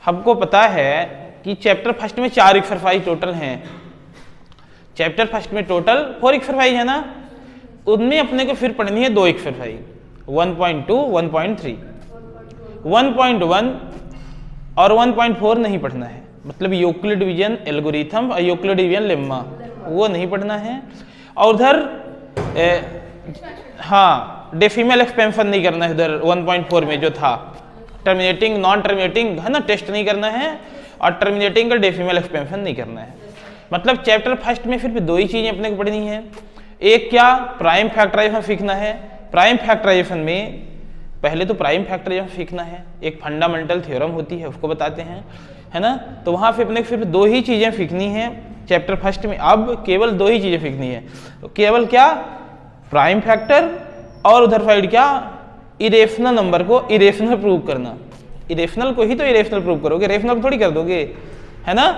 हमको पता है कि चैप्टर फर्स्ट में 4 एक्सरसाइज टोटल हैं। चैप्टर फर्स्ट में टोटल 4 एक्सरसाइज है ना, उनमें अपने को फिर पढ़नी है 2 एक्सरसाइज 1.2 1.3। 1.1 और 1.4 नहीं पढ़ना है, मतलब यूक्लिड डिवीजन एल्गोरिथम और यूक्लिड डिवीजन लेम्मा वो नहीं पढ़ना है। और उधर हाँ डेसिमल एक्सपेंशन नहीं करना है उधर 1.4 में जो था, टर्मिनेटिंग नॉन टर्मिनेटिंग है ना, टेस्ट नहीं करना है, और टर्मिनेटिंग का डेसिमल एक्सपेंशन नहीं करना है। मतलब चैप्टर फर्स्ट में फिर भी 2 ही चीजें अपने को पढ़नी है। एक क्या, प्राइम फैक्टराइजेशन सीखना है। प्राइम फैक्टराइजेशन में पहले तो प्राइम फैक्टराइजेशन सीखना है, एक फंडामेंटल थ्योरम होती है उसको बताते हैं, है ना। तो वहाँ पे अपने सिर्फ 2 ही चीजें सीखनी है चैप्टर फर्स्ट में। अब केवल 2 ही चीजें सीखनी है, तो केवल क्या, प्राइम फैक्टर, और उधर साइड क्या, इरेशनल नंबर को इरेशनल प्रूव करना। इरेशनल को ही तो इरेशनल प्रूव करोगे, रेशनल थोड़ी कर दोगे, है ना।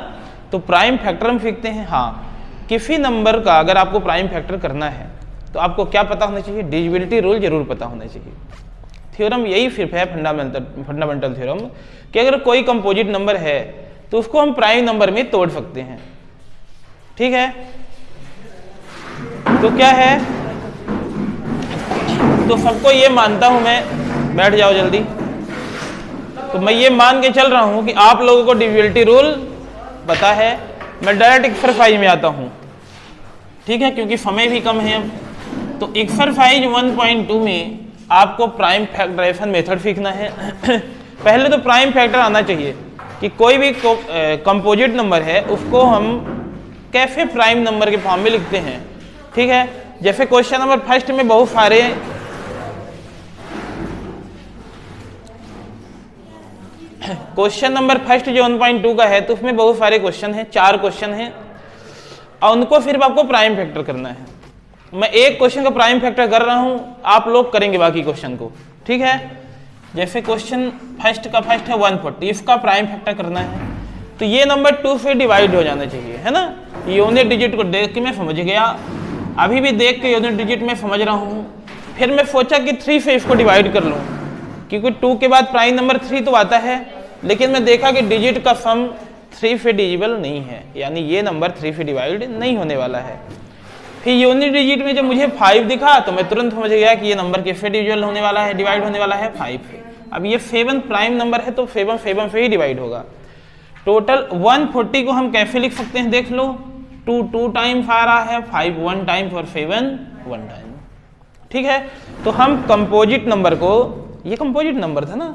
तो प्राइम फैक्टर हम सीखते हैं। हाँ, किसी नंबर का अगर आपको प्राइम फैक्टर करना है तो आपको क्या पता होना चाहिए, डिविजिबिलिटी रूल जरूर पता होना चाहिए। थ्योरम यही सिर्फ है फंडामेंटल थ्योरम कि अगर कोई कंपोजिट नंबर है तो उसको हम प्राइम नंबर में तोड़ सकते हैं, ठीक है। तो क्या है, तो सबको ये मानता हूं मैं, बैठ जाओ जल्दी। तो मैं ये मान के चल रहा हूं कि आप लोगों को डिविजिबिलिटी रूल पता है। मैं डायरेक्ट एक्सरसाइज में आता हूं, ठीक है, क्योंकि समय भी कम है अब। तो एक्सरसाइज 1.2 में आपको प्राइम फैक्टराइजेशन मेथड सीखना है। पहले तो प्राइम फैक्टर आना चाहिए कि कोई भी कंपोजिट नंबर है उसको हम कैसे प्राइम नंबर के फॉर्म में लिखते हैं, ठीक है। जैसे क्वेश्चन नंबर फर्स्ट में बहुत सारे क्वेश्चन नंबर फर्स्ट जो 1.2 का है तो उसमें बहुत सारे क्वेश्चन हैं, 4 क्वेश्चन हैं, और उनको फिर आपको प्राइम फैक्टर करना है। मैं एक क्वेश्चन का प्राइम फैक्टर कर रहा हूं, आप लोग करेंगे बाकी क्वेश्चन को, ठीक है। जैसे क्वेश्चन फर्स्ट का फर्स्ट है 140, इसका प्राइम फैक्टर करना है तो ये नंबर 2 से डिवाइड हो जाना चाहिए, है ना। यूनिट डिजिट को देख के मैं समझ गया, अभी भी देख के यूनिट डिजिट में समझ रहा हूँ। फिर मैं सोचा कि 3 से इसको डिवाइड कर लूँ, क्योंकि 2 के बाद प्राइम नंबर 3 तो आता है, लेकिन मैं देखा कि डिजिट का सम 3 से डिविजिबल नहीं है, यानी ये नंबर 3 से डिवाइड नहीं होने वाला है। फिर यूनिट डिजिट में जब मुझे 5 दिखा तो मैं तुरंत समझ गया कि ये नंबर किससे डिविजिबल होने वाला है, डिवाइड होने वाला है 5 से। अब ये 7 प्राइम नंबर है तो 7 से ही डिवाइड होगा। टोटल 140 को हम कैसे लिख सकते हैं, देख लो, 2 टाइम्स आ रहा है, 5 1 टाइम्स और 7 1 टाइम, ठीक है। तो हम कंपोजिट नंबर को, ये कंपोजिट नंबर था ना,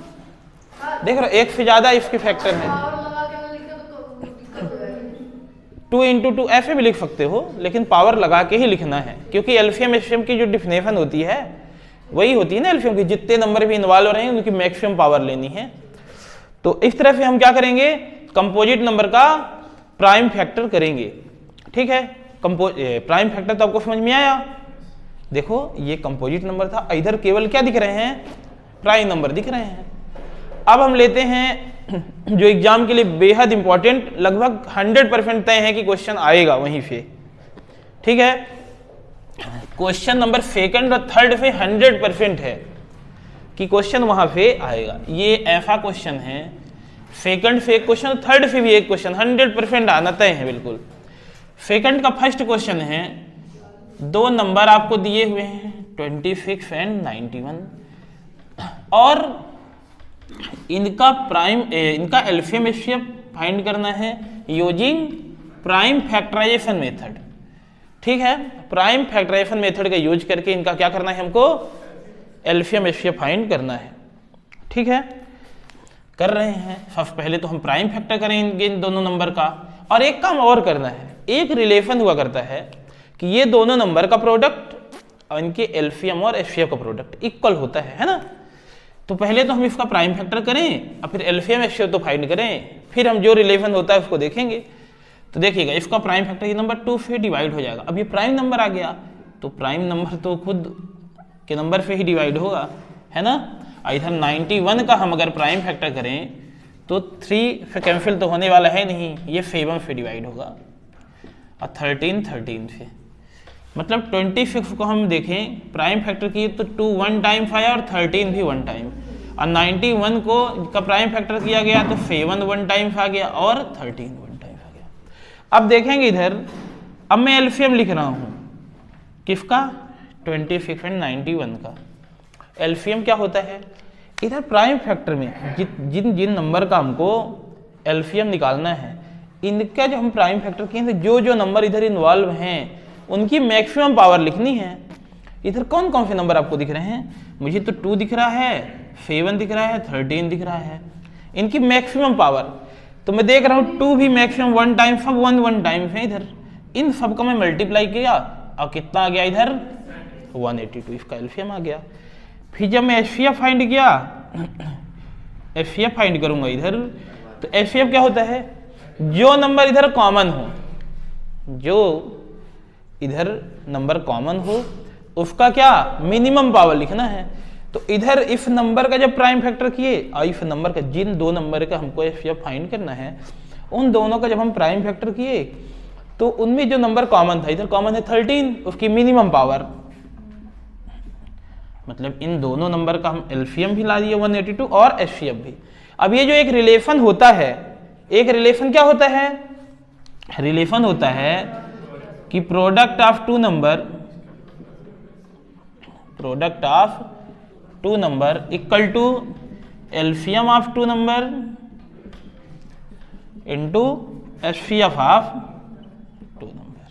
देख रहे हो, एक से ज्यादा इसके फैक्टर है, 2 × 2 ऐसे भी लिख सकते हो, लेकिन पावर लगा के ही लिखना है, क्योंकि एलसीएम एचसीएम की जो डिफिनेशन होती है वही होती है ना एलसीएम की, जितने नंबर भी इन्वॉल्व हो रहे हैं उनकी मैक्सिमम पावर लेनी है। तो इस तरह से हम क्या करेंगे, कंपोजिट नंबर का प्राइम फैक्टर करेंगे, ठीक है। प्राइम फैक्टर तो आपको समझ में आया। देखो ये कंपोजिट नंबर था, इधर केवल क्या दिख रहे हैं, प्राइम नंबर दिख रहे हैं। अब हम लेते हैं जो एग्जाम के लिए बेहद इंपॉर्टेंट, लगभग 100% तय है कि क्वेश्चन आएगा वहीं से, ठीक है। क्वेश्चन नंबर सेकंड और थर्ड पे 100% है कि क्वेश्चन वहां पे आएगा। ये ऐसा क्वेश्चन है, सेकंड से एक क्वेश्चन, थर्ड से भी एक क्वेश्चन, 100% आना तय है बिल्कुल। सेकंड का फर्स्ट क्वेश्चन है, 2 नंबर आपको दिए हुए हैं 26 और 91, और इनका एलसीएम एचसीएफ फाइंड करना है यूजिंग प्राइम फैक्टराइजेशन मेथड, ठीक है। प्राइम फैक्टराइजेशन मेथड का यूज करके इनका क्या करना है, हमको एलसीएम एचसीएफ फाइंड करना है, ठीक है। कर रहे हैं, सबसे पहले तो हम प्राइम फैक्टर करेंगे इन दोनों नंबर का, और एक काम और करना है, एक रिलेशन हुआ करता है कि ये दोनों नंबर का प्रोडक्ट और इनके एलसीएम और एचसीएफ का प्रोडक्ट इक्वल होता है ना। तो पहले तो हम इसका प्राइम फैक्टर करें और फिर एलसीएम एचसीएफ तो फाइंड करें, फिर हम जो रिलेशन होता है उसको देखेंगे। तो देखिएगा इसका प्राइम फैक्टर ये नंबर 2 से डिवाइड हो जाएगा। अब ये प्राइम नंबर आ गया तो प्राइम नंबर तो खुद के नंबर से ही डिवाइड होगा, है ना। इधर 91 का हम अगर प्राइम फैक्टर करें तो 3 से कैंसिल तो होने वाला है नहीं, ये 7 से डिवाइड होगा, और 13 से, मतलब 26 को हम देखें प्राइम फैक्टर की तो 2 1 टाइम आया और 13 भी 1 टाइम, और 91 को का प्राइम फैक्टर किया गया तो 7 वन टाइम्स आ गया और 13 वन टाइम्स आ गया। अब देखेंगे इधर, अब मैं एलसीएम लिख रहा हूं किसका, 26 एंड 91 का। एलसीएम क्या होता है, इधर प्राइम फैक्टर में जिन जिन नंबर का हमको एलसीएम निकालना है, इनका जो हम प्राइम फैक्टर किए थे, जो जो नंबर इधर इन्वॉल्व हैं उनकी मैक्सिमम पावर लिखनी है। इधर कौन कौन से नंबर आपको दिख रहे हैं, मुझे तो 2 दिख रहा है, 7 दिख रहा है, 13 दिख रहा है, इनकी मैक्सिमम पावर। तो मैं देख रहा हूँ 2 भी मैक्सिमम 1 टाइम, सब 1 1 टाइम्स है इधर। इन सब का मैं मल्टीप्लाई किया और कितना आ गया इधर 182, इसका एलसीएम आ गया। फिर जब मैं एचसीएफ फाइंड किया, एचसीएफ फाइंड करूंगा इधर, तो एचसीएफ क्या होता है, जो नंबर इधर कॉमन हो, जो इधर नंबर कॉमन हो उसका क्या मिनिमम पावर लिखना है। तो इधर इस नंबर का जब प्राइम फैक्टर किए और इस नंबर का, जिन 2 नंबर का हमको एचसीएफ फाइंड करना है, उन दोनों का जब हम प्राइम फैक्टर किए तो उनमें जो नंबर कॉमन था, इधर कॉमन है 13, उसकी मिनिमम पावर, मतलब इन दोनों नंबर का हम एलसीएम भी ला दिए 182 और एचसीएफ भी। अब ये जो एक रिलेशन होता है, एक रिलेशन क्या होता है, रिलेशन होता है कि product of 2 number, product of 2 number equal to LCM of 2 number into HCF of 2 number.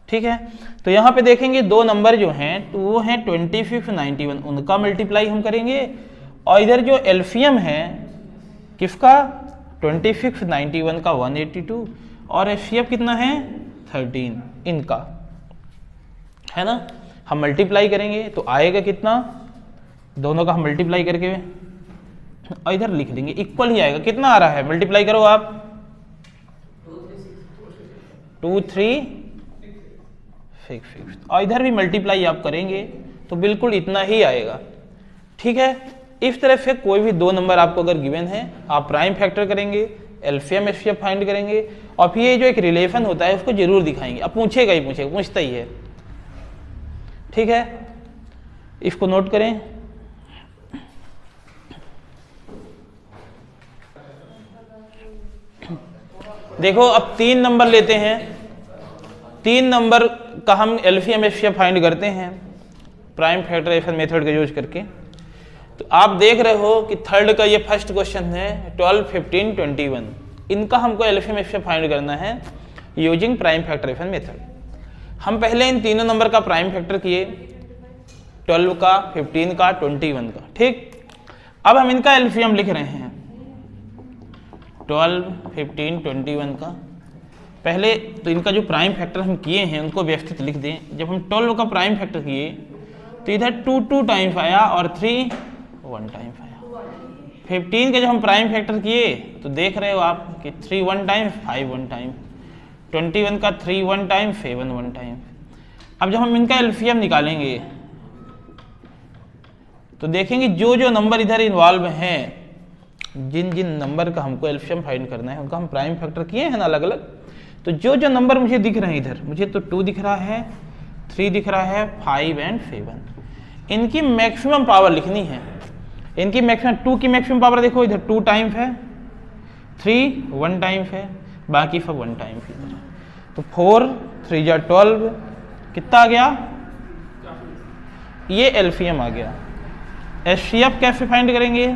ठीक है, तो यहां पे देखेंगे 2 नंबर जो हैं तो वो हैं 26 91, उनका मल्टीप्लाई हम करेंगे, और इधर जो एलसीएम है किसका 26 91 का 182 और एचसीएफ कितना है 13, इनका है ना, हम मल्टीप्लाई करेंगे तो आएगा कितना, दोनों का हम मल्टीप्लाई करके और इधर लिख देंगे, इक्वल ही आएगा। कितना आ रहा है, मल्टीप्लाई करो आप, 2 3 6 6, और इधर भी मल्टीप्लाई आप करेंगे तो बिल्कुल इतना ही आएगा। ठीक है, इस तरह से कोई भी 2 नंबर आपको अगर गिवन है, आप प्राइम फैक्टर करेंगे, एलसीएम एचसीएफ फाइंड करेंगे, और फिर ये जो एक रिलेशन होता है उसको जरूर दिखाएंगे। अब पूछेगा ही पूछेगा, पूछता ही है। ठीक है, इसको नोट करें। देखो अब 3 नंबर लेते हैं, 3 नंबर का हम एलसीएम एचसीएफ फाइंड करते हैं प्राइम फैक्टराइजेशन मेथड का यूज करके। तो आप देख रहे हो कि थर्ड का ये फर्स्ट क्वेश्चन है 12 15 21, इनका हमको एलसीएम एचसीएफ फाइंड करना है यूजिंग प्राइम फैक्टराइजेशन मेथड। हम पहले इन तीनों नंबर का प्राइम फैक्टर किए, 12 का, 15 का, 21 का। ठीक, अब हम इनका एलसीएम लिख रहे हैं 12 15 21 का। पहले तो इनका जो प्राइम फैक्टर हम किए हैं उनको व्यवस्थित लिख दें। जब हम 12 का प्राइम फैक्टर किए तो इधर 2 2 टाइम्स आया और 3 1 टाइम्स आया। 15 का जब हम प्राइम फैक्टर किए तो देख रहे हो आप कि 3 1 टाइम्स, 5 1 टाइम्स, 21 का 3 1 टाइम्स, 7 1 टाइम्स। अब जब हम इनका एलसीएम निकालेंगे तो देखेंगे जो जो नंबर इधर इन्वॉल्व हैं, जिन जिन नंबर का हमको एलसीएम फाइंड करना है उनका हम प्राइम फैक्टर किए हैं ना अलग अलग। तो जो जो नंबर मुझे दिख रहे हैं इधर, मुझे तो 2 दिख रहा है, 3 दिख रहा है, 5 एंड 7, इनकी मैक्सिमम पावर लिखनी है। इनकी मैक्सिमम, 2 की मैक्सिमम पावर देखो इधर 2 टाइम्स है, 3 1 टाइम्स है, बाकी सब 1 टाइम्स इधर है। तो 4 3 जा 12, कितना आ गया, ये एलसीएम आ गया। एचसीएफ कैसे फाइंड करेंगे,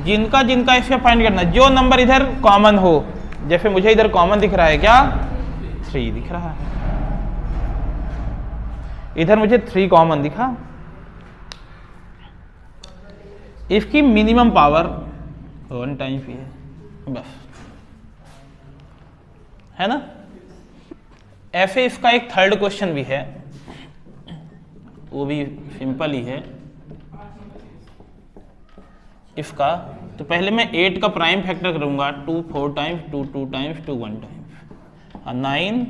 जिनका जिनका एचसीएफ फाइंड करना, जो नंबर इधर कॉमन हो, जैसे मुझे इधर कॉमन दिख रहा है क्या, 3 दिख रहा है, इधर मुझे 3 कॉमन दिखा, इसकी मिनिमम पावर 1 टाइम्स ही है, बस, है ना। ऐसे इसका एक थर्ड क्वेश्चन भी है, वो भी सिंपल ही है इसका। तो पहले मैं 8 का प्राइम फैक्टर करूंगा, 2 4 टाइम्स, 2 2 टाइम्स, 2 1 टाइम्स, और 9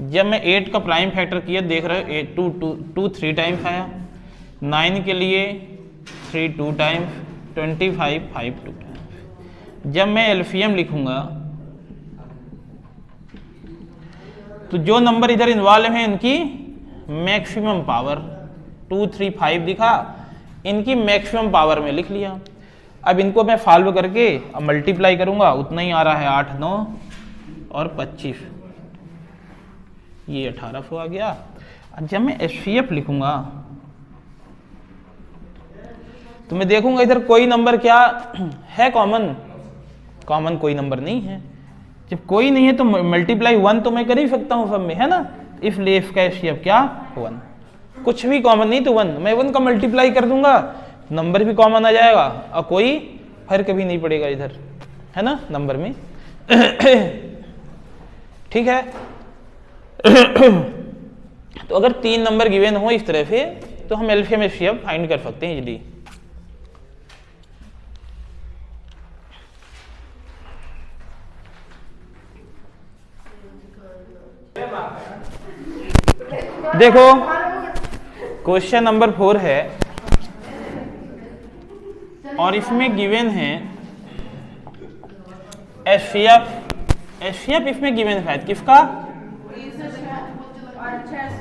जब मैं 8 का प्राइम फैक्टर किया, देख रहे हो 8 2 3 टाइम्स आया, 9 के लिए 3 2 टाइम्स, 25 5 2 टाइम्स। जब मैं एलसीएम लिखूंगा तो जो नंबर इधर इन्वॉल्व हैं इनकी मैक्सिमम पावर 2, 3, 5 दिखा, इनकी मैक्सिमम पावर में लिख लिया। अब इनको मैं सॉल्व करके अब मल्टीप्लाई करूंगा, उतना ही आ रहा है 8, 9 और 25, ये 1800 आ गया। जब मैं HCF लिखूंगा तो मैं देखूंगा इधर कोई नंबर क्या है कॉमन कोई नंबर नहीं है। जब कोई नहीं है तो मल्टीप्लाई 1 तो मैं कर ही सकता हूं सब में, है ना। इसलिए इसका HCF क्या 1, कुछ भी कॉमन नहीं तो 1, मैं 1 का मल्टीप्लाई कर दूंगा, नंबर भी कॉमन आ जाएगा और कोई फर्क भी नहीं पड़ेगा इधर, है ना, नंबर में। ठीक है। तो अगर 3 नंबर गिवन हो इस तरह से तो हम एलसीएम HCF फाइंड कर सकते हैं इजीली। देखो क्वेश्चन नंबर 4 है और इसमें गिवन है HCF इसमें गिवन है किसका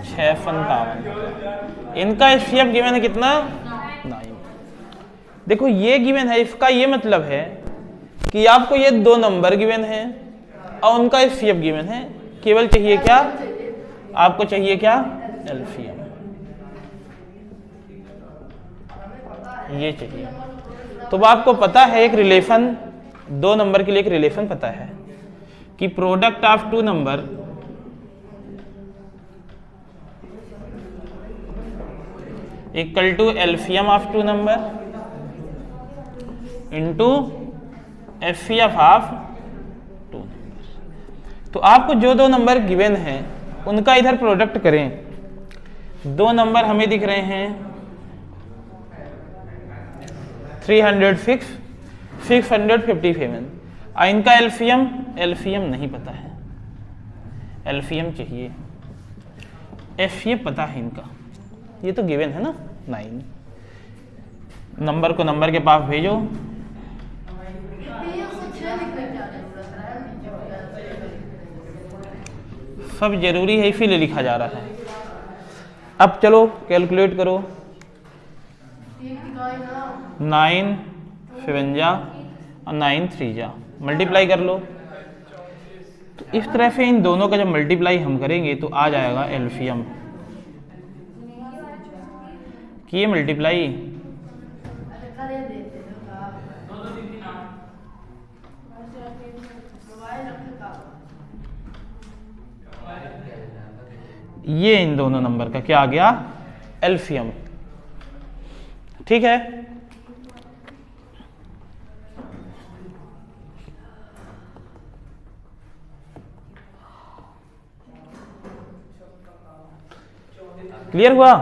657, इनका HCF गिवन है कितना 9। देखो ये गिवन है, इसका ये मतलब है कि आपको ये 2 नंबर गिवन है और उनका HCF गिवन है, केवल चाहिए क्या आपको चाहिए क्या एलसीएम, ये चाहिए। तो आपको पता है एक रिलेशन, 2 नंबर के लिए एक रिलेशन पता है कि product of 2 number equal to LCM of 2 number into HCF of 2 number. तो आपको जो 2 नंबर गिवन हैं उनका इधर प्रोडक्ट करें। 2 नंबर हमें दिख रहे हैं 306, 657, इनका एलसीएम नहीं पता है, एलसीएम चाहिए, HCF पता है इनका, ये तो गिवन है ना 9। नंबर को नंबर के पास भेजो, सब जरूरी है इसीलिए लिखा जा रहा है। अब चलो कैलकुलेट करो, 9 7 जा और 9 3 जा, मल्टीप्लाई कर लो। तो इस तरह से इन दोनों का जब मल्टीप्लाई हम करेंगे तो आ जाएगा एलसीएम, किए मल्टीप्लाई, ये इन दोनों नंबर का क्या आ गया एलसीएम। ठीक है। क्लियर हुआ?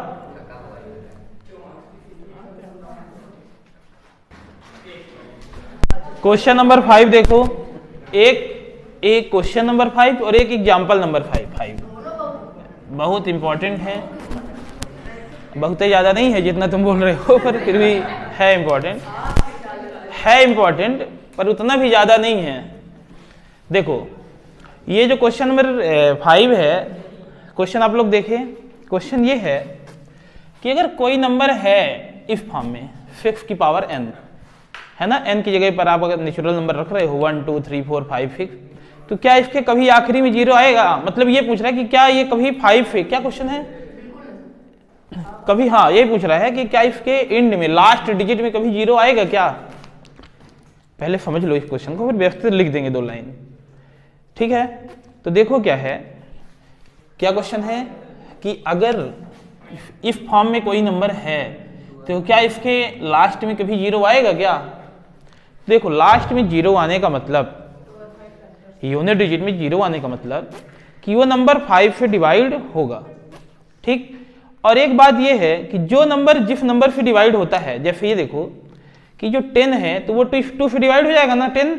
क्वेश्चन नंबर 5 देखो, एक क्वेश्चन नंबर 5 और एक एग्जाम्पल नंबर 5 बहुत इंपॉर्टेंट है, बहुत ही ज्यादा नहीं है जितना तुम बोल रहे हो, पर फिर भी है इम्पोर्टेंट, पर उतना भी ज्यादा नहीं है। देखो ये जो क्वेश्चन नंबर 5 है, क्वेश्चन आप लोग देखें, क्वेश्चन ये है कि अगर कोई नंबर है इस फॉर्म में 6 की पावर n, है ना, n की जगह पर आप अगर नेचुरल नंबर रख रहे हो 1 2 3 4 5 6, तो क्या इसके कभी आखिरी में 0 आएगा? मतलब ये पूछ रहा है कि क्या ये कभी 5 है, क्या क्वेश्चन है कभी, हाँ ये पूछ रहा है कि क्या इसके एंड में लास्ट डिजिट में कभी 0 आएगा क्या? पहले समझ लो इस क्वेश्चन को, फिर व्यवस्थित लिख देंगे 2 लाइन। ठीक है, तो देखो क्या है, क्या क्वेश्चन है कि अगर इस फॉर्म में कोई नंबर है तो क्या इसके लास्ट में कभी 0 आएगा क्या? देखो लास्ट में 0 आने का मतलब, यूनिट डिजिट में 0 आने का मतलब कि वो नंबर 5 से डिवाइड होगा। ठीक, और एक बात ये है कि जो नंबर जिस नंबर से डिवाइड होता है, जैसे ये देखो कि जो 10 है तो वो 2 से डिवाइड हो जाएगा ना 10,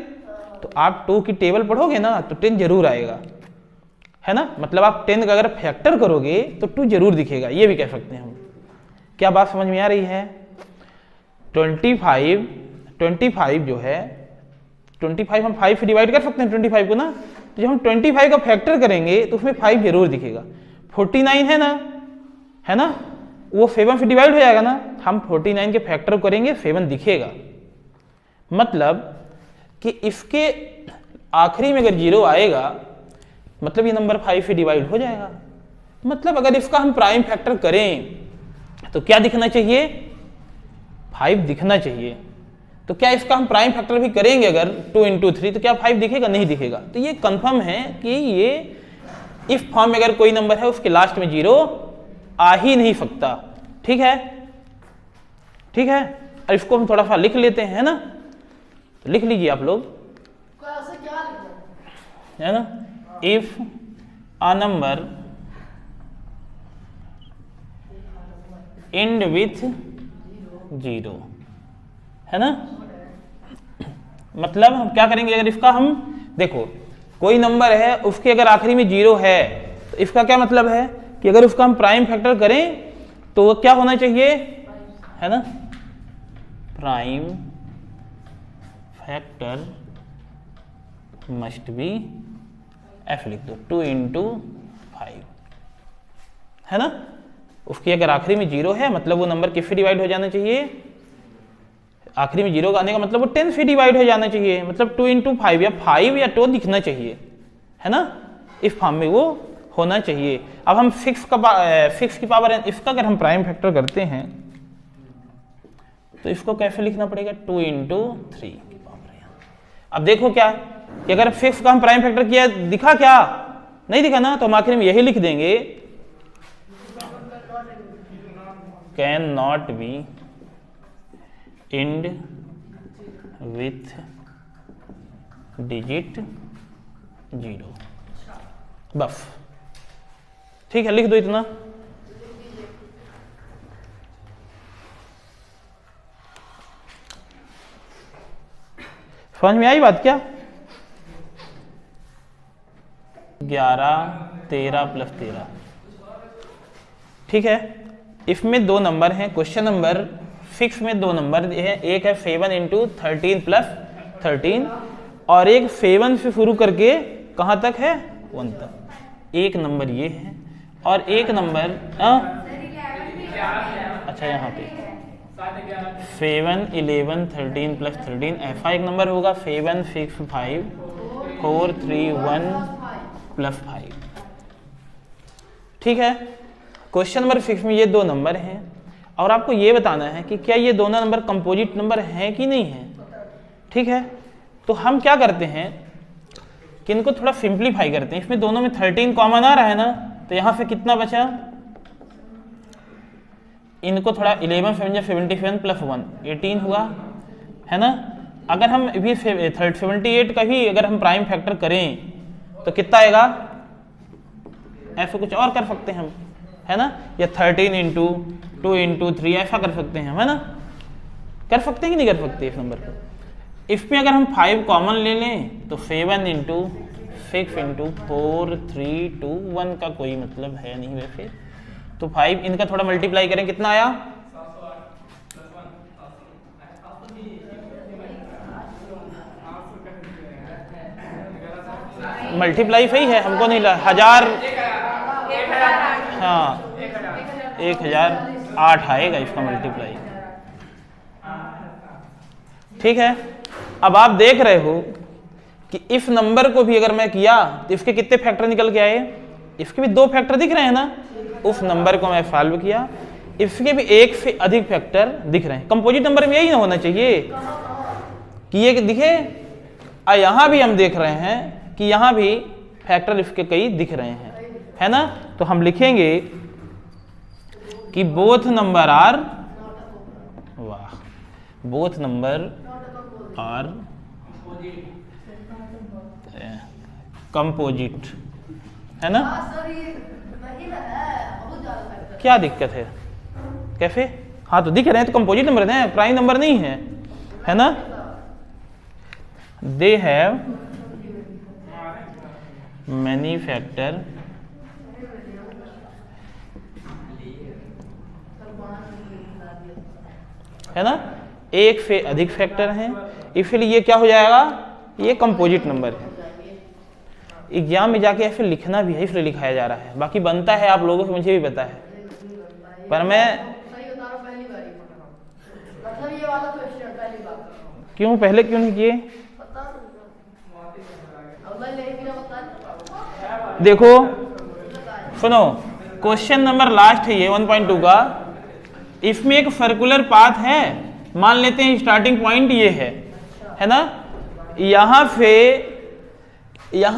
तो आप 2 की टेबल पढ़ोगे ना तो 10 जरूर आएगा, है ना। मतलब आप 10 का अगर फैक्टर करोगे तो 2 जरूर दिखेगा, ये भी कह सकते हैं हम। क्या बात समझ में आ रही है? 25 जो है 25 हम 5 से डिवाइड कर सकते हैं 25 को ना, तो जब हम 25 का फैक्टर करेंगे तो उसमें 5 जरूर दिखेगा। 49 है ना, वो 7 से डिवाइड हो जाएगा ना, हम 49 के फैक्टर करेंगे 7 दिखेगा। मतलब कि इसके आखिरी में अगर 0 आएगा मतलब ये नंबर 5 से डिवाइड हो जाएगा। मतलब अगर इसका हम प्राइम फैक्टर करें तो क्या दिखना चाहिए, 5 दिखना चाहिए। तो क्या इसका हम प्राइम फैक्टर भी करेंगे अगर 2 × 3 तो क्या 5 दिखेगा, नहीं दिखेगा। तो ये कंफर्म है कि ये इफ फॉर्म में अगर कोई नंबर है उसके लास्ट में 0 आ ही नहीं सकता। ठीक है, ठीक है। और इसको हम थोड़ा सा लिख लेते हैं ना, तो लिख लीजिए आप लोग, है ना, if a number end with 0, है ना। मतलब हम क्या करेंगे, अगर इसका हम देखो कोई नंबर है उसके अगर आखिरी में 0 है तो इसका क्या मतलब है कि अगर उसका हम प्राइम फैक्टर करें तो वो क्या होना चाहिए, है ना, prime factor must be f लिख दो 2 × 5, है ना। उसकी अगर आखिरी में 0 है मतलब वो नंबर किससे डिवाइड हो जाना चाहिए, आखिरी में 0 आने का मतलब वो 10 से डिवाइड हो जाना चाहिए, मतलब 2 × 5 या 5 या 2 दिखना चाहिए, है ना। इस फॉर्म में वो होना चाहिए। अब हम 6 की पावर इसका अगर हम प्राइम फैक्टर करते हैं तो इसको कैसे लिखना पड़ेगा, 2 × 3 की पावर। अब देखो क्या कि अगर 6 का हम प्राइम फैक्टर किया दिखा क्या, नहीं दिखा ना, तो हम आखिर में यही लिख देंगे can not be and with digit 0, बस। ठीक है, लिख दो इतना। समझ में आई बात क्या, 11 13 + 13। ठीक है, इसमें 2 नंबर हैं, क्वेश्चन नंबर 6 में 2 नंबर है, एक है 7 × 13 + 13 और एक 7 से शुरू करके कहाँ तक है, 1 तक। एक नंबर ये है और एक नंबर अच्छा यहाँ पे 7 11 13 + 13 ऐसा एक नंबर होगा, 7 6 5 4 3 1 + 5। ठीक है, क्वेश्चन नंबर 6 में ये 2 नंबर हैं और आपको ये बताना है कि क्या ये दोनों नंबर कंपोजिट नंबर हैं कि नहीं है। ठीक है, तो हम क्या करते हैं कि इनको थोड़ा सिंप्लीफाई करते हैं। इसमें दोनों में 13 कॉमन आ रहा है ना, तो यहाँ से कितना बचा, इनको थोड़ा 11 7 77 + 1 18 हुआ, है ना। अगर हम भी 78 का भी अगर हम प्राइम फैक्टर करें तो कितना आएगा, ऐसे कुछ और कर सकते हैं हम, है ना, या 13 × 2 × 3 ऐसा कर सकते हैं, है ना। कर सकते हैं कि नहीं कर सकते इस नंबर को। इसमें अगर हम 5 कॉमन ले लें तो 7 × 6 × 4 3 2 1 का कोई मतलब है नहीं वैसे, तो 5 इनका थोड़ा मल्टीप्लाई करें कितना आया, मल्टीप्लाई सही है, हमको नहीं लगा 1000, हाँ 1008 आएगा इसका मल्टीप्लाई। ठीक है, अब आप देख रहे हो कि इस नंबर को भी अगर मैं किया तो इसके कितने फैक्टर निकल के आए, इसके भी 2 फैक्टर दिख रहे हैं ना। उस नंबर को मैं सॉल्व किया, इसके भी 1 से अधिक फैक्टर दिख रहे हैं। कंपोजिट नंबर में यही ना होना चाहिए कि ये दिखे, और यहां भी हम देख रहे हैं कि यहां भी फैक्टर इसके कई दिख रहे हैं, है ना। तो हम लिखेंगे कि बोथ नंबर आर, वाह, बोथ नंबर आर कंपोजिट, है ना। क्या दिक्कत है, कैसे, हाँ तो दिख रहे हैं तो कंपोजिट नंबर है, प्राइम नंबर नहीं है ना। दे हैव मैनी फैक्टर है ना, 1 से अधिक फैक्टर हैं, इसलिए ये क्या हो जाएगा, ये कंपोजिट नंबर है। एग्जाम में जाके फिर लिखना भी है, इसलिए लिखाया जा रहा है। बाकी बनता है आप लोगों को, मुझे भी पता है, पर मैं क्यों पहले क्यों नहीं किए? देखो सुनो, क्वेश्चन नंबर लास्ट है ये 1.2 का। इसमें एक सर्कुलर पाथ है, मान लेते हैं स्टार्टिंग पॉइंट ये है ना, यहाँ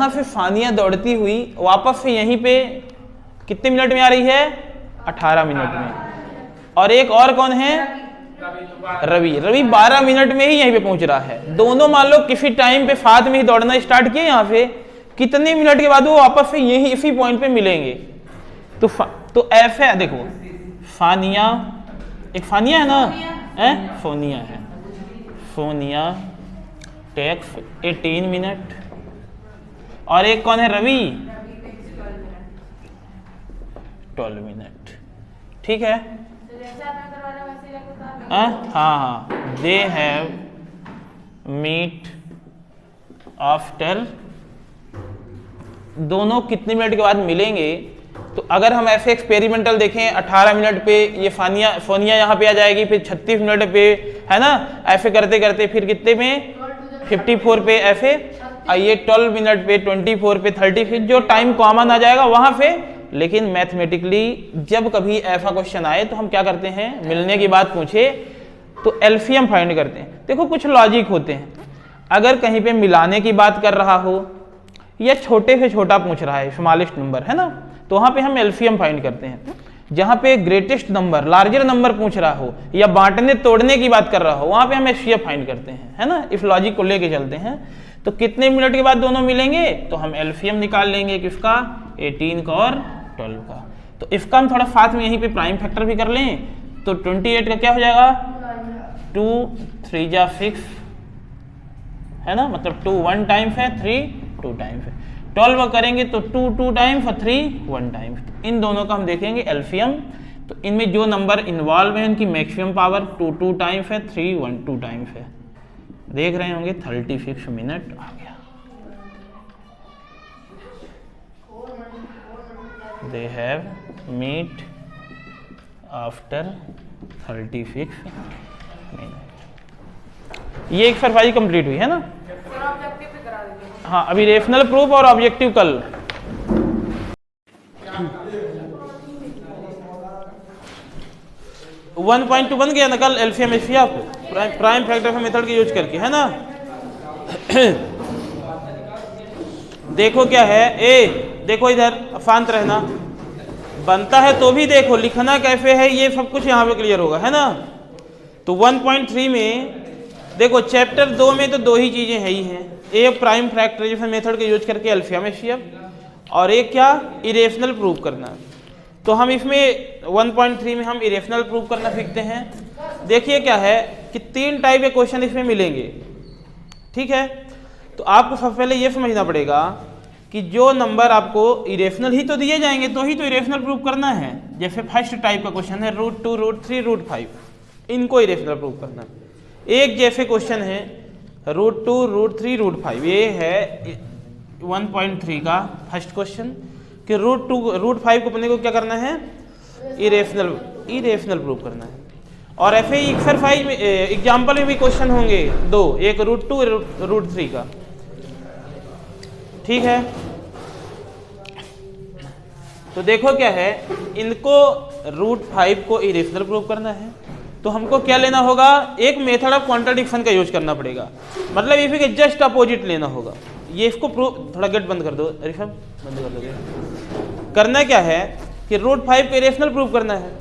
से फानिया दौड़ती हुई वापस से यहीं पे कितने मिनट में आ रही है? 18 मिनट में। और एक और कौन है? रवि 12 मिनट में ही यहीं पे पहुंच रहा है। दोनों मान लो किसी टाइम पे साथ में ही दौड़ना स्टार्ट किए, यहाँ से कितने मिनट के बाद वो वापस से यही इसी पॉइंट पे मिलेंगे। तो ऐसे है, देखो फानिया, एक फानिया है ना, फोनिया है, फोनिया टेक्स 18 मिनट, और एक कौन है? रवि 12 मिनट। ठीक है, हाँ, दे हैव मीट आफ्टर, दोनों कितने मिनट के बाद मिलेंगे? तो अगर हम ऐसे एक्सपेरिमेंटल देखें, 18 मिनट पे ये फोनिया यहाँ पे आ जाएगी, फिर 36 मिनट पे, है ना, ऐसे करते करते फिर कितने में? 54 पे, ऐसे ये 12 मिनट पे, 24 पे, 30, फिर जो टाइम कॉमन आ जाएगा वहां पे। लेकिन मैथमेटिकली जब कभी ऐसा क्वेश्चन आए तो हम क्या करते हैं? मिलने की बात पूछे तो एलसीएम फाइंड करते हैं। देखो कुछ लॉजिक होते हैं, अगर कहीं पे मिलाने की बात कर रहा हो या छोटे से छोटा पूछ रहा है, स्मॉलेस्ट नंबर, है ना, तो वहां पे हम एलसीएम फाइंड करते हैं। जहां पे ग्रेटेस्ट नंबर, लार्जर नंबर पूछ रहा हो या बांटने तोड़ने की बात कर रहा हो, वहां पे हम एचसीएफ फाइंड करते हैं, है ना। इस लॉजिक को लेके चलते हैं। तो कितने मिनट के बाद दोनों मिलेंगे? तो हम एलसीएम निकाल लेंगे, किसका? 18 का और 12 का। तो इसका हम थोड़ा साथ में यहीं पे प्राइम फैक्टर भी कर लें, तो 28 का क्या हो जाएगा? 2 3 जा 6, है ना, मतलब 2 1 टाइम्स है, 3 2 टाइम्स है। 12 करेंगे तो 2 2 टाइम्स और 3 1 टाइम्स। इन दोनों का हम देखेंगे एलसीएम। तो इनमें जो नंबर इन्वॉल्व है उनकी मैक्सिमम पावर 2 2 टाइम्स है, 3 1 2 टाइम्स है। देख रहे होंगे 36 मिनट आ गया। They have meet after 36 minute. ये एक्सरसाइज कंप्लीट हुई है ना। हाँ, अभी रेशनल प्रूफ और ऑब्जेक्टिव कल। वन पॉइंट 2 बन गया ना कल LCM HCF prime factor method के यूज करके, है ना। देखो क्या है, ए देखो इधर शांत रहना, बनता है तो भी देखो, लिखना कैसे है ये सब कुछ यहाँ पे क्लियर होगा, है ना। तो 1.3 में देखो चैप्टर 2 में तो 2 ही चीजें है ही हैं, एक प्राइम फैक्टराइजेशन मेथड के यूज करके एलसीएम एचसीएफ, और एक क्या? इरेशनल प्रूफ करना। तो हम इसमें 1.3 में हम इरेशनल प्रूफ करना सीखते हैं। देखिए क्या है कि 3 टाइप के क्वेश्चन इसमें मिलेंगे, ठीक है। तो आपको सबसे पहले ये समझना पड़ेगा कि जो नंबर आपको इरेशनल ही तो दिए जाएंगे तो ही तो इरेशनल प्रूफ करना है। जैसे फर्स्ट टाइप का क्वेश्चन है √2 √3 √5, इनको इरेशनल प्रूफ करना। एक जैसे क्वेश्चन है √2 √3 √5, ये है 1.3 का फर्स्ट क्वेश्चन कि √2 √5 को अपने को क्या करना है? इरेशनल प्रूफ करना है। और ऐसे ही एक्सरसाइज में एग्जाम्पल में भी क्वेश्चन होंगे 2, एक √2 √3 का, ठीक है। तो देखो क्या है, इनको √5 को इरेशनल प्रूफ करना है तो हमको क्या लेना होगा? एक मेथड ऑफ कॉन्ट्राडिक्शन का यूज करना पड़ेगा, मतलब इसी के जस्ट अपोजिट लेना होगा। ये इसको प्रूफ, थोड़ा गेट बंद कर दो ऋषभ, बंद कर दोगे। करना क्या है कि √5 को इरेशनल प्रूफ करना है,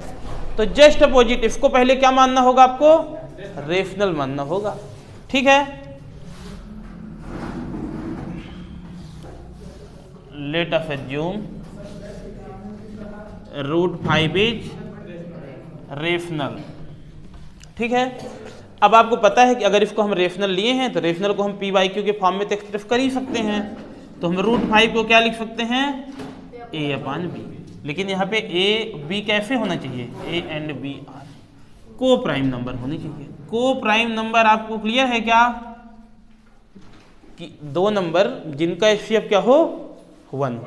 तो जस्ट अपोजिट इसको पहले क्या मानना होगा? आपको रेशनल मानना होगा, ठीक है। Let us assume √5 is rational, ठीक है। अब आपको पता है कि अगर इसको हम रेशनल लिए हैं तो रेशनल को हम p/q के फॉर्म में तो एक्सप्रेस कर ही सकते हैं। तो हम √5 को क्या लिख सकते हैं? a/b। लेकिन यहाँ पे a b कैसे होना चाहिए? a एंड b आर को प्राइम नंबर होने चाहिए। को प्राइम नंबर आपको क्लियर है क्या? कि 2 नंबर जिनका एचसीएफ क्या हो? 1,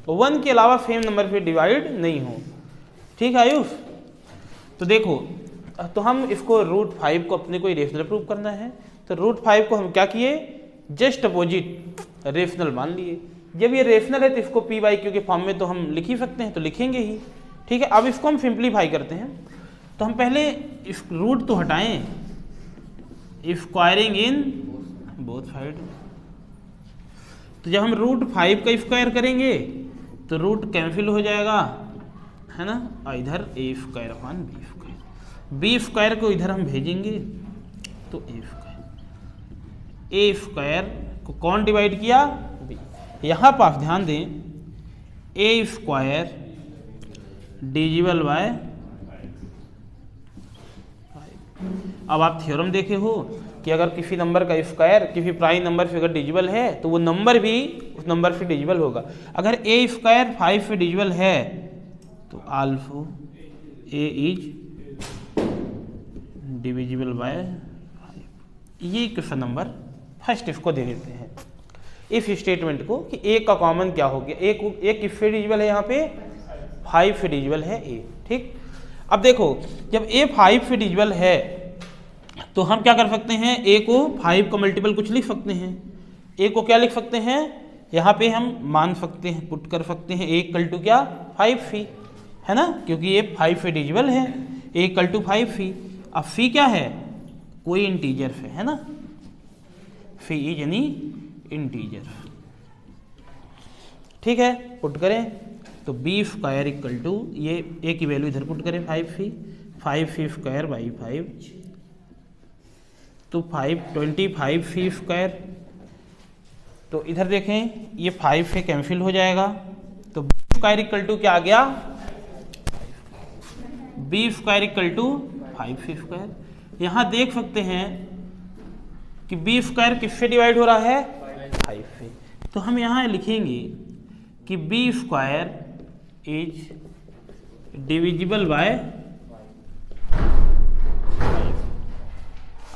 1 के अलावा सेम नंबर पे डिवाइड नहीं हो। ठीक है आयुष? तो देखो, तो हम इसको √5 को अपने को रेशनल प्रूव करना है, तो √5 को हम क्या किए, जस्ट अपोजिट रेशनल मान लिए। जब ये रेशनल है तो इसको पी बाई क्यू के फॉर्म में तो हम लिख ही सकते हैं, तो लिखेंगे ही। ठीक है, अब इसको हम सिंप्लीफाई करते हैं। तो हम पहले इस रूट तो हटाएं, स्क्वायरिंग इन बोथ साइड। तो जब हम √5 का स्क्वायर करेंगे तो रूट कैंसिल हो जाएगा, है ना, और इधर a² अपॉन b² को इधर हम भेजेंगे तो a² को कौन डिवाइड किया, b। यहाँ पर आप ध्यान दें, a² डिविजिबल बाय 5। अब आप थ्योरम देखे हो कि अगर किसी नंबर का स्क्वायर किसी प्राइम नंबर से अगर डिविजिबल है तो वो नंबर भी उस नंबर से डिविजिबल होगा। अगर a² 5 से डिविजिबल है तो also a is divisible by 5। ये क्वेश्चन नंबर फर्स्ट इसको दे देते हैं, इस स्टेटमेंट को कि a का कॉमन क्या हो गया। a किससे डिविजिबल है, यहाँ पे 5 से डिविजिबल है a। ठीक, अब देखो जब a 5 से डिविजिबल है तो हम क्या कर सकते हैं, a को 5 का मल्टीपल कुछ लिख सकते हैं। a को क्या लिख सकते हैं, यहाँ पे हम मान सकते हैं, पुट कर सकते हैं a इक्वल टू क्या 5 फी, है ना, क्योंकि ये 5 से डिविजिबल है, a इक्वल टू 5 फी। अब फी क्या है, कोई इंटीजर से, है ना, फी इज एनी इंटीजर। ठीक है, पुट करें तो b² इक्वल टू ये a की वैल्यू इधर पुट करें 5 फी, 5 फी स्क्वायर बाई 5 तो 25 फी स्क्वायर। तो इधर देखें ये 5 से कैंसिल हो जाएगा, तो b² इक्वल टू क्या आ गया, b² equal to 5 fee square. यहाँ देख सकते हैं कि b² किससे डिवाइड हो रहा है, 5 से। तो हम यहाँ लिखेंगे कि b² is divisible by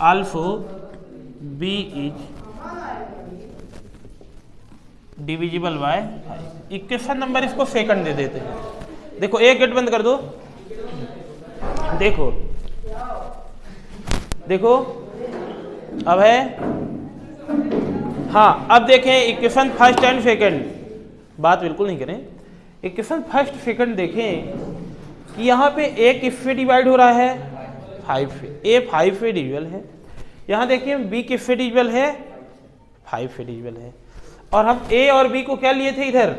also b is divisible by 5। Equation number इसको सेकंड दे देते हैं। देखो एक गेट बंद कर दो, देखो देखो अब है, हाँ अब देखें इक्वेशन फर्स्ट एंड सेकंड, बात बिल्कुल नहीं करें, इक्वेशन फर्स्ट सेकंड देखें कि यहाँ पे a किससे डिवाइड हो रहा है, 5 से। a 5 से डिविजिबल है, यहाँ देखिए b किससे डिविजिबल है, 5 से डिविजिबल है, और हम a और b को क्या लिए थे इधर,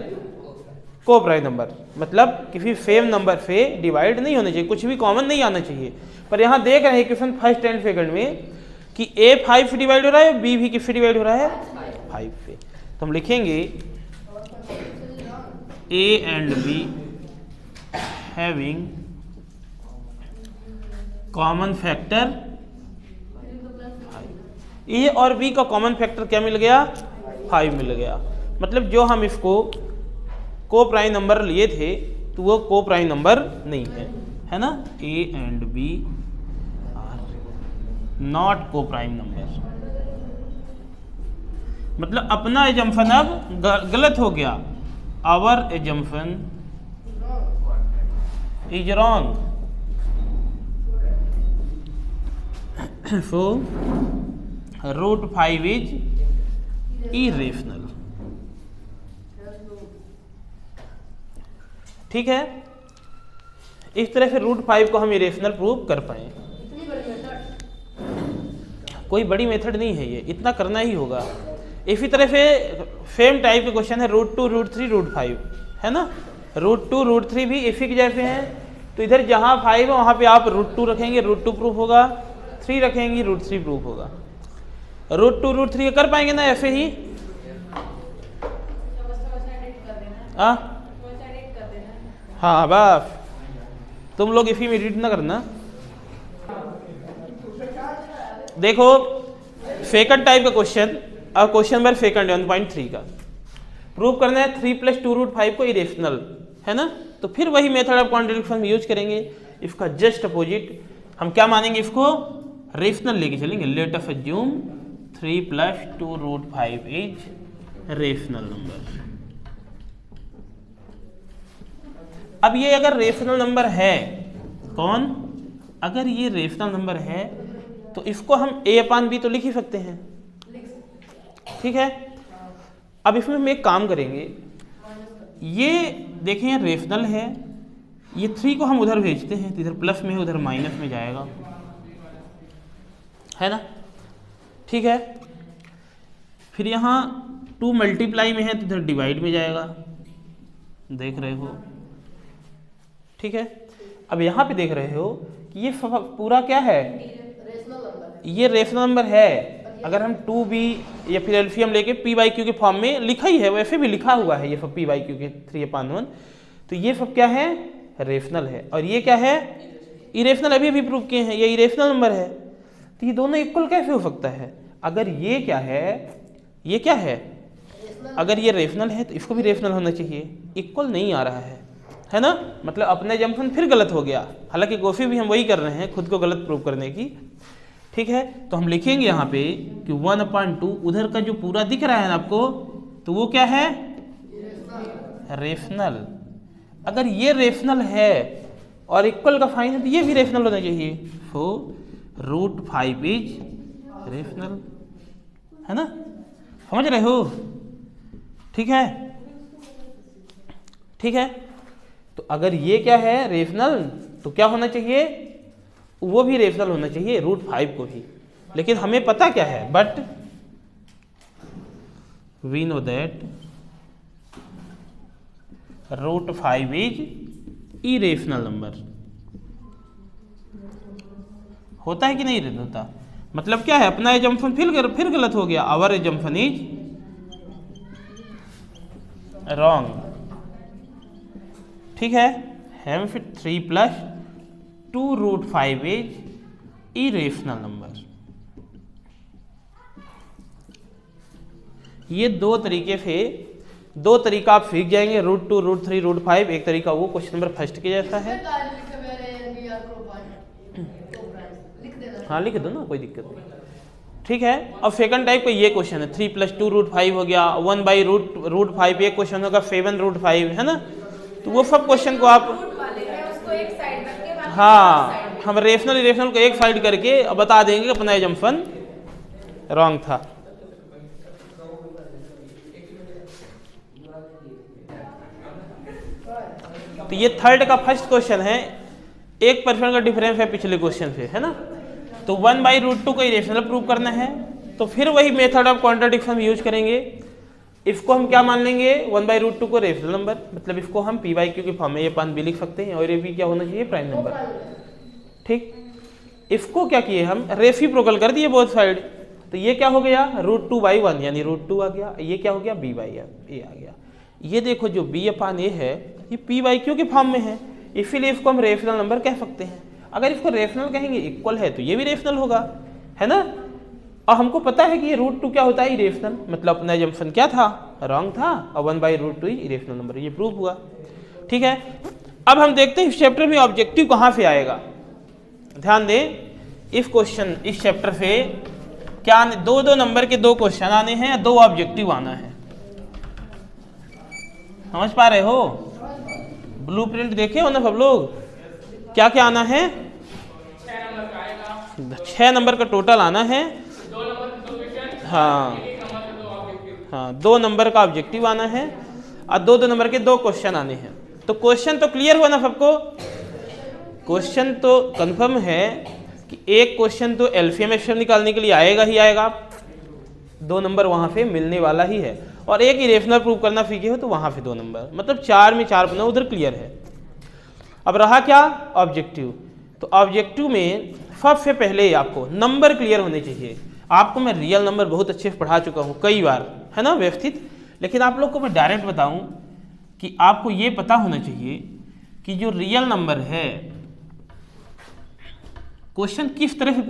को प्राइम नंबर, मतलब किसी सेम नंबर से डिवाइड नहीं होना चाहिए, कुछ भी कॉमन नहीं आना चाहिए। पर यहाँ देख रहे हैं क्वेश्चन फर्स्ट एंड सेकंड में कि a 5 से डिवाइड हो रहा है, b भी किससे डिवाइड हो रहा है, 5 से। तो हम लिखेंगे a and b having common factor, A और बी का कॉमन फैक्टर क्या मिल गया, 5 मिल गया। मतलब जो हम इसको को प्राइम नंबर लिए थे तो वो को प्राइम नंबर नहीं है ना, A and B are not coprime number. मतलब अपना एजम्पशन अब गलत हो गया, our assumption is wrong. So √5 is irrational. ठीक है, इस तरह से √5 को हम इरेशनल प्रूव कर पाए। कोई बड़ी मेथड नहीं है ये, इतना करना ही होगा। इसी तरह से सेम टाइप के क्वेश्चन है √2, √3, √5, है ना। √2, √3 भी इसी के जैसे हैं। तो इधर जहाँ 5 है वहाँ पे आप √2 रखेंगे, √2 प्रूफ होगा, 3 रखेंगे, √3 प्रूफ होगा। √2, √3 कर पाएंगे ना ऐसे ही, हाँ बस तुम लोग इसी में एडिट ना करना। देखो सेकंड टाइप का क्वेश्चन, अब क्वेश्चन नंबर सेकंड 1.3 का प्रूव करना है 3 + 2 √5 को इरेशनल, है ना। तो फिर वही मेथड ऑफ कॉन्ट्रडिक्शन यूज करेंगे। इसका जस्ट अपोजिट हम क्या मानेंगे, इसको रेशनल लेके चलेंगे। Let us assume 3 + 2 √5 is rational number. अब ये अगर रेशनल नंबर है, कौन, अगर ये रेशनल नंबर है तो इसको हम a/b तो लिख ही सकते हैं, ठीक है। अब इसमें हम एक काम करेंगे, ये देखें ये रेशनल है, ये 3 को हम उधर भेजते हैं तो इधर प्लस में उधर माइनस में जाएगा, है ना, ठीक है। फिर यहाँ 2 मल्टीप्लाई में है तो इधर डिवाइड में जाएगा, देख रहे हो, ठीक है। अब यहाँ पे देख रहे हो कि ये पूरा क्या है, ये रेशनल नंबर है। अगर हम 2b या फिर एलसीएम लेके p/q के फॉर्म में लिखा ही है, वैसे भी लिखा हुआ है ये सब p/q के 3/1, तो ये सब क्या है, रेशनल है। और ये क्या है, इरेशनल, अभी भी प्रूव किए हैं, ये इरेशनल नंबर है। तो ये दोनों इक्वल कैसे हो सकता है, अगर ये क्या है, ये क्या है, अगर ये रेशनल है तो इसको भी रेशनल होना चाहिए, इक्वल नहीं आ रहा है ना, मतलब अपने जंक्शन फिर गलत हो गया। हालांकि कोशिश भी हम वही कर रहे हैं खुद को गलत प्रूव करने की, ठीक है। तो हम लिखेंगे यहाँ पे कि 1/2 उधर का जो पूरा दिख रहा है ना आपको, तो वो क्या है, रेशनल। अगर ये रेशनल है और इक्वल का साइन है तो ये भी रेशनल होना चाहिए, तो √5 इज रेशनल, है ना, समझ रहे हो, ठीक है, ठीक है। तो अगर ये क्या है, रेशनल, तो क्या होना चाहिए, वो भी रेशनल होना चाहिए, √5 को भी। लेकिन हमें पता क्या है, but we know that √5 is irrational number. होता है कि नहीं होता, मतलब क्या है, अपना एजम्पशन फिर गलत हो गया, आवर एजम्पशन इज रॉन्ग, ठीक है। हम फिर 3 + 2 √5 इज इरेशनल नंबर। ये दो तरीका आप सीख जाएंगे, √2, √3, √5। एक तरीका वो क्वेश्चन नंबर फर्स्ट के जैसा है, हाँ लिख दो ना, कोई दिक्कत नहीं, ठीक है। और सेकंड टाइप का ये क्वेश्चन है, 3 + 2 √5 हो गया, 1/√5, एक क्वेश्चन होगा 7 √5, है ना। तो वो सब क्वेश्चन को आप, हाँ, हम रेशनल इरेशनल को एक साइड करके बता देंगे कि अपना एजम्पशन रॉन्ग था। तो ये थर्ड का फर्स्ट क्वेश्चन है, 1% का डिफरेंस है पिछले क्वेश्चन से, है ना। तो 1/√2 को इरेशनल प्रूव करना है, तो फिर वही मेथड ऑफ कॉन्ट्राडिक्शन यूज करेंगे। इसको हम क्या मान लेंगे, 1/√2 को रेशनल नंबर, मतलब इसको हम p/q के फॉर्म में a/b लिख सकते हैं, और ये भी क्या होना चाहिए, प्राइम नंबर, ठीक। इसको क्या किए हम, रेसिप्रोकल कर दिए बोथ साइड, तो ये क्या हो गया, √2/1 यानी √2 आ गया, ये क्या हो गया, b/a आ गया। ये देखो जो b/a है ये p/q के फॉर्म में है, इसीलिए इसको हम रेशनल नंबर कह सकते हैं। अगर इसको रेशनल कहेंगे, इक्वल है, तो ये भी रेशनल होगा, है ना। और हमको पता है कि ये √2 क्या होता है, इरेशनल, मतलब अपना एजम्पशन क्या था, रॉन्ग था, और 1/√2 इरेशनल नंबर, ये प्रूव हुआ, ठीक है। अब हम देखते हैं इस चैप्टर में ऑब्जेक्टिव कहाँ से आएगा। ध्यान दें, इस चैप्टर से क्या, 2 नंबर के 2 क्वेश्चन आने हैं, 2 ऑब्जेक्टिव आना है, समझ पा रहे हो। ब्लूप्रिंट देखे हो ना सब लोग, क्या क्या आना है, 6 नंबर का टोटल आना है, हाँ हाँ, 2 नंबर का ऑब्जेक्टिव आना है, और 2 नंबर के 2 क्वेश्चन आने हैं। तो क्वेश्चन तो क्लियर हुआ ना सबको, क्वेश्चन तो कंफर्म है कि एक क्वेश्चन तो एलसीएम एचसीएम निकालने के लिए आएगा ही आएगा, 2 नंबर वहां से मिलने वाला ही है, और एक इरेशनल प्रूव करना सीखे हो तो वहां से 2 नंबर, मतलब 4 में 4 बना, उधर क्लियर है। अब रहा क्या, ऑब्जेक्टिव। तो ऑब्जेक्टिव में सबसे पहले आपको नंबर क्लियर होने चाहिए। आपको मैं रियल नंबर बहुत अच्छे से पढ़ा चुका हूँ कई बार, है ना, व्यवस्थित, लेकिन आप लोग को मैं डायरेक्ट बताऊं कि आपको ये पता होना चाहिए कि जो रियल नंबर है, क्वेश्चन किस तरह से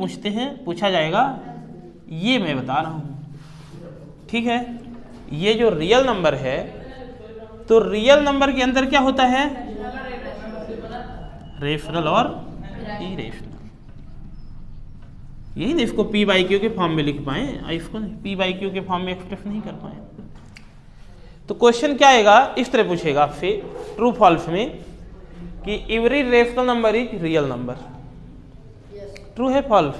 पूछा जाएगा, ये मैं बता रहा हूँ, ठीक है। ये जो रियल नंबर है, तो रियल नंबर के अंदर क्या होता है, रेशनल और इरेशनल, यही ना, इसको p/q के फॉर्म में लिख पाए, इसको p/q के फॉर्म में एक्सप्रेस नहीं कर पाए। तो क्वेश्चन क्या आएगा, इस तरह पूछेगा आपसे, ट्रू फॉल्स में कि every rational number is real number? True है false?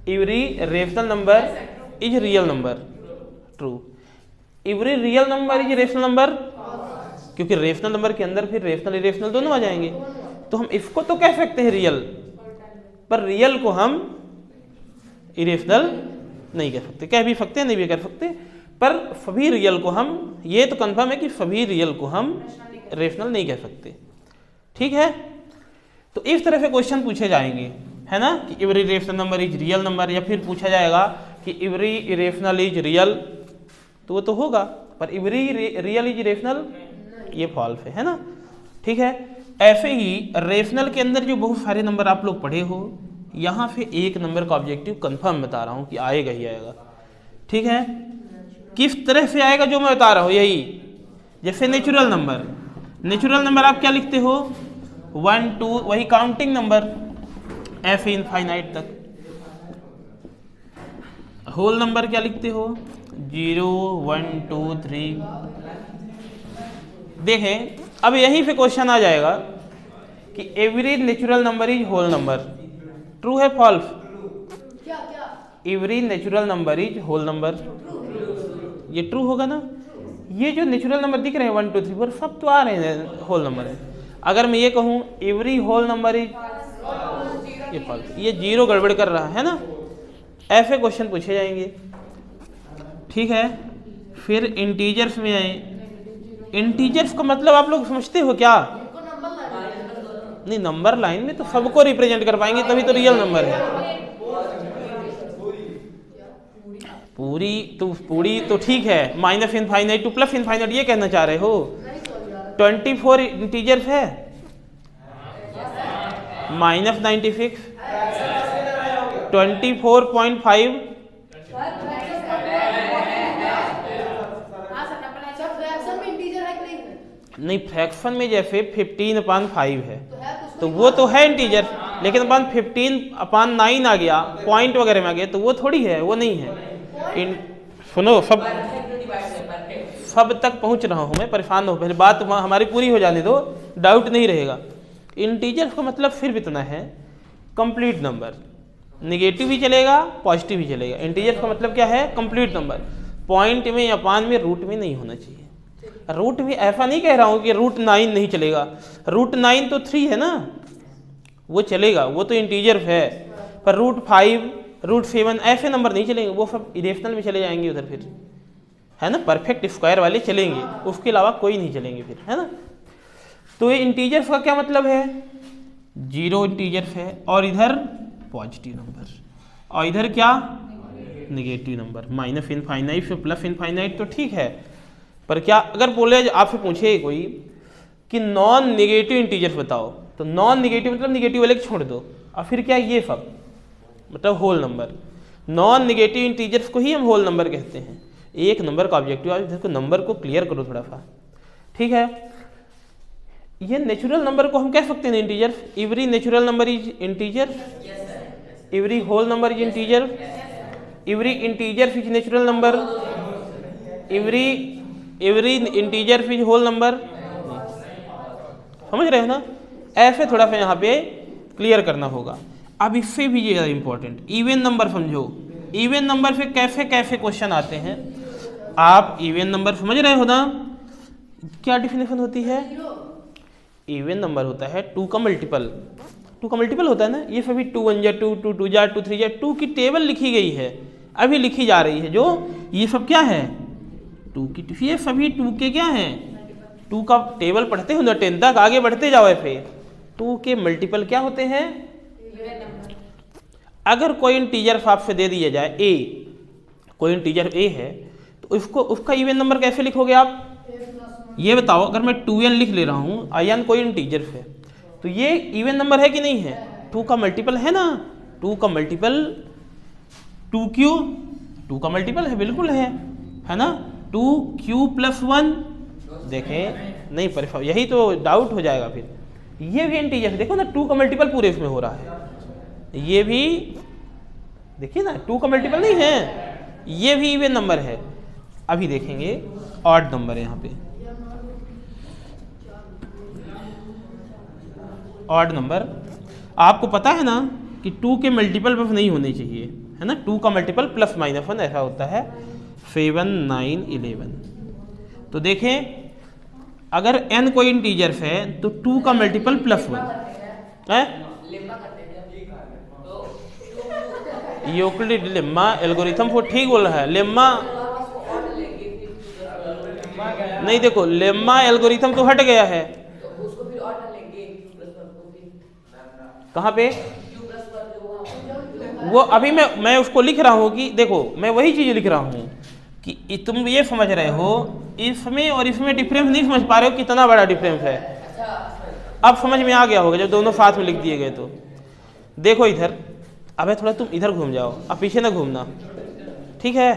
Every rational number is real number? True. Every real number is rational number? क्योंकि रेशनल नंबर के अंदर फिर रेशनल इरेशनल दोनों आ जाएंगे, तो हम इसको तो कह सकते हैं रियल, पर रियल को हम इरेशनल नहीं कह सकते। कह भी सकते हैं, नहीं भी कर सकते, पर सभी रियल को हम, ये तो कंफर्म है कि सभी रियल को हम रेशनल नहीं कह सकते। ठीक है, तो इस तरह से क्वेश्चन पूछे जाएंगे, है ना, कि every rational number is real number, या फिर पूछा जाएगा कि एवरी इरेशनल इज रियल, तो वो तो होगा, पर एवरी रियल इज रेशनल ये फॉल्स है ना। ठीक है, ऐसे ही रेशनल के अंदर जो बहुत सारे नंबर आप लोग पढ़े हो, यहाँ से एक नंबर का ऑब्जेक्टिव कंफर्म बता रहा हूँ कि आएगा ही आएगा। ठीक है, किस तरह से आएगा जो मैं बता रहा हूँ, यही जैसे नेचुरल नंबर, नेचुरल नंबर आप क्या लिखते हो, 1 2, वही काउंटिंग नंबर ऐसे इनफाइनाइट तक। होल नंबर क्या लिखते हो, 0 1 2 3। देखें, अब यहीं पे क्वेश्चन आ जाएगा कि every natural number is whole number? True है false? Every natural number is whole number, ये ट्रू होगा ना। ये जो नेचुरल नंबर दिख रहे हैं 1 2 3 4 सब तो आ रहे हैं होल नंबर है। अगर मैं ये कहूँ एवरी होल नंबर इज, ये फॉल्स, ये 0 गड़बड़ कर रहा है ना। ऐसे क्वेश्चन पूछे जाएंगे। ठीक है, फिर इंटीजर्स में आए। इंटीजर्स का मतलब आप लोग समझते हो क्या? नहीं, नंबर लाइन में तो सबको रिप्रेजेंट कर पाएंगे, तभी तो रियल नंबर है। पूरी तो ठीक है, minus infinite two plus infinite ये कहना चाह रहे हो। 24 इंटीजर्स है, माइनस 96, 24.5, नहीं फ्रैक्शन में जैसे 15/5 है तो वो तो है इंटीजर, लेकिन अपन 15/9 आ गया, पॉइंट वगैरह में आ गया, तो वो थोड़ी है, वो नहीं है। सुनो, सब तक पहुंच रहा हूं मैं, परेशान हो, पहले बात हमारी पूरी हो जाने दो, डाउट नहीं रहेगा। इंटीजर का मतलब फिर इतना है, कंप्लीट नंबर, निगेटिव भी चलेगा पॉजिटिव भी चलेगा। इंटीजर का मतलब क्या है, कंप्लीट नंबर, पॉइंट में या पान में रूट में नहीं होना चाहिए। रूट भी ऐसा नहीं कह रहा हूं कि रूट 9 नहीं चलेगा, रूट 9 तो 3 है ना, वो चलेगा, वो तो इंटीजर है, पर रूट 5 रूट 7 ऐसे नंबर नहीं चलेंगे, वो सब इरेशनल में चले जाएंगे उधर, फिर है ना, परफेक्ट स्क्वायर वाले चलेंगे, उसके अलावा कोई नहीं चलेंगे फिर, है ना। तो ये इंटीजर्स का क्या मतलब है, 0 इंटीजर्स है और इधर पॉजिटिव नंबर, और इधर क्या निगेटिव नंबर, माइनस इनफाइनाइट से प्लस इनफाइनाइट, तो ठीक है। पर क्या अगर बोले आपसे पूछे कोई कि नॉन निगेटिव इंटीजर्स बताओ, तो नॉन निगेटिव मतलब निगेटिव वाले छोड़ दो, और फिर क्या ये सब मतलब whole number. Non negative integers को ही हम होल नंबर कहते हैं। एक नंबर का ऑब्जेक्टिव, आप इसको नंबर को क्लियर करो थोड़ा सा, ठीक है। ये नेचुरल नंबर को हम कह सकते हैं integer, every natural number is integer, every whole number is integer, every integer is natural number, every integer is whole number. समझ रहे हो ना, ऐसे थोड़ा सा यहाँ पे क्लियर करना होगा। अब इससे भी ज़्यादा इंपॉर्टेंट इवन नंबर समझो। इवन नंबर से कैसे कैसे क्वेश्चन आते हैं, आप इवन नंबर समझ रहे हो ना, क्या डिफिनेशन होती है। इवन नंबर होता है 2 का मल्टीपल, 2 का मल्टीपल होता है ना, ये सभी 2 1 जा 2, 2 2 जा 2 3 जा 2 की टेबल लिखी गई है, अभी लिखी जा रही है, जो ये सब क्या है 2 की, ये सभी 2 के क्या हैं, 2 का टेबल पढ़ते हो ना 10 तक, आगे बढ़ते जाओ ऐसे। 2 के मल्टीपल क्या होते हैं। अगर कोई इंटीजर आपसे दे दिया जाए a, कोई इंटीजर a है, तो उसको उसका इवन नंबर कैसे लिखोगे आप, ये बताओ। अगर मैं 2n लिख ले रहा हूँ, n कोई इंटीजर है, तो ये इवन नंबर है कि नहीं है, 2 का मल्टीपल है ना, 2 का मल्टीपल 2q, 2 का मल्टीपल है, बिल्कुल है ना। 2q + 1 देखें, नहीं पर यही तो डाउट हो जाएगा फिर। ये भी इंटीजर, देखो ना 2 का मल्टीपल पूरे इसमें हो रहा है, ये भी देखिए ना 2 का मल्टीपल नहीं है, ये भी इवन नंबर है। अभी देखेंगे ऑड नंबर है यहाँ पे, ऑड नंबर। आपको पता है ना कि 2 के मल्टीपल बफ नहीं होने चाहिए, है ना, 2 का मल्टीपल +-1 ऐसा होता है। 7 9 11। तो देखें अगर n कोई इंटीजर्स है तो 2 का मल्टीपल +1 है। यूक्लिड लेम्मा एल्गोरिथम वो ठीक बोल रहा है। लेम्मा नहीं, देखो लेम्मा एल्गोरिथम तो हट गया है। कहाँ पे? वो अभी मैं उसको लिख रहा हूँ कि देखो मैं वही चीज लिख रहा हूँ कि तुम ये समझ रहे हो इसमें और इसमें डिफरेंस नहीं समझ पा रहे हो कितना बड़ा डिफरेंस है। अब समझ में आ गया होगा जब दोनों साथ में लिख दिए गए तो। देखो इधर, अबे थोड़ा तुम इधर घूम जाओ, अब पीछे ना घूमना, ठीक है?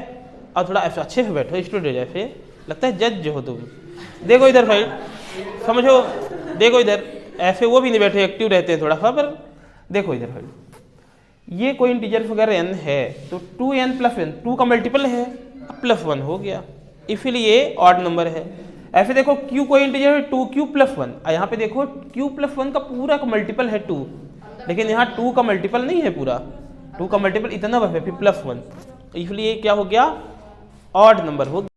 और थोड़ा ऐसे अच्छे से बैठो, स्टूडेंट जैसे लगता है जज जो हो तुम। देखो इधर भाई, समझो, देखो इधर ऐसे वो भी नहीं बैठे, एक्टिव रहते हैं थोड़ा सा, पर देखो इधर भाई, ये कोई इंटीजर वगैरह n है तो 2n + 1 2 का मल्टीपल है, +1 हो गया, इसीलिए ऑड नंबर है। ऐसे देखो q कोई इंटीजर है 2q + 1, यहाँ पे देखो q + 1 का पूरा का मल्टीपल है 2, लेकिन यहाँ 2 का मल्टीपल नहीं है पूरा, 2 का मल्टीपल इतना बस है फिर +1, इसलिए क्या हो गया? ऑड नंबर हो गया।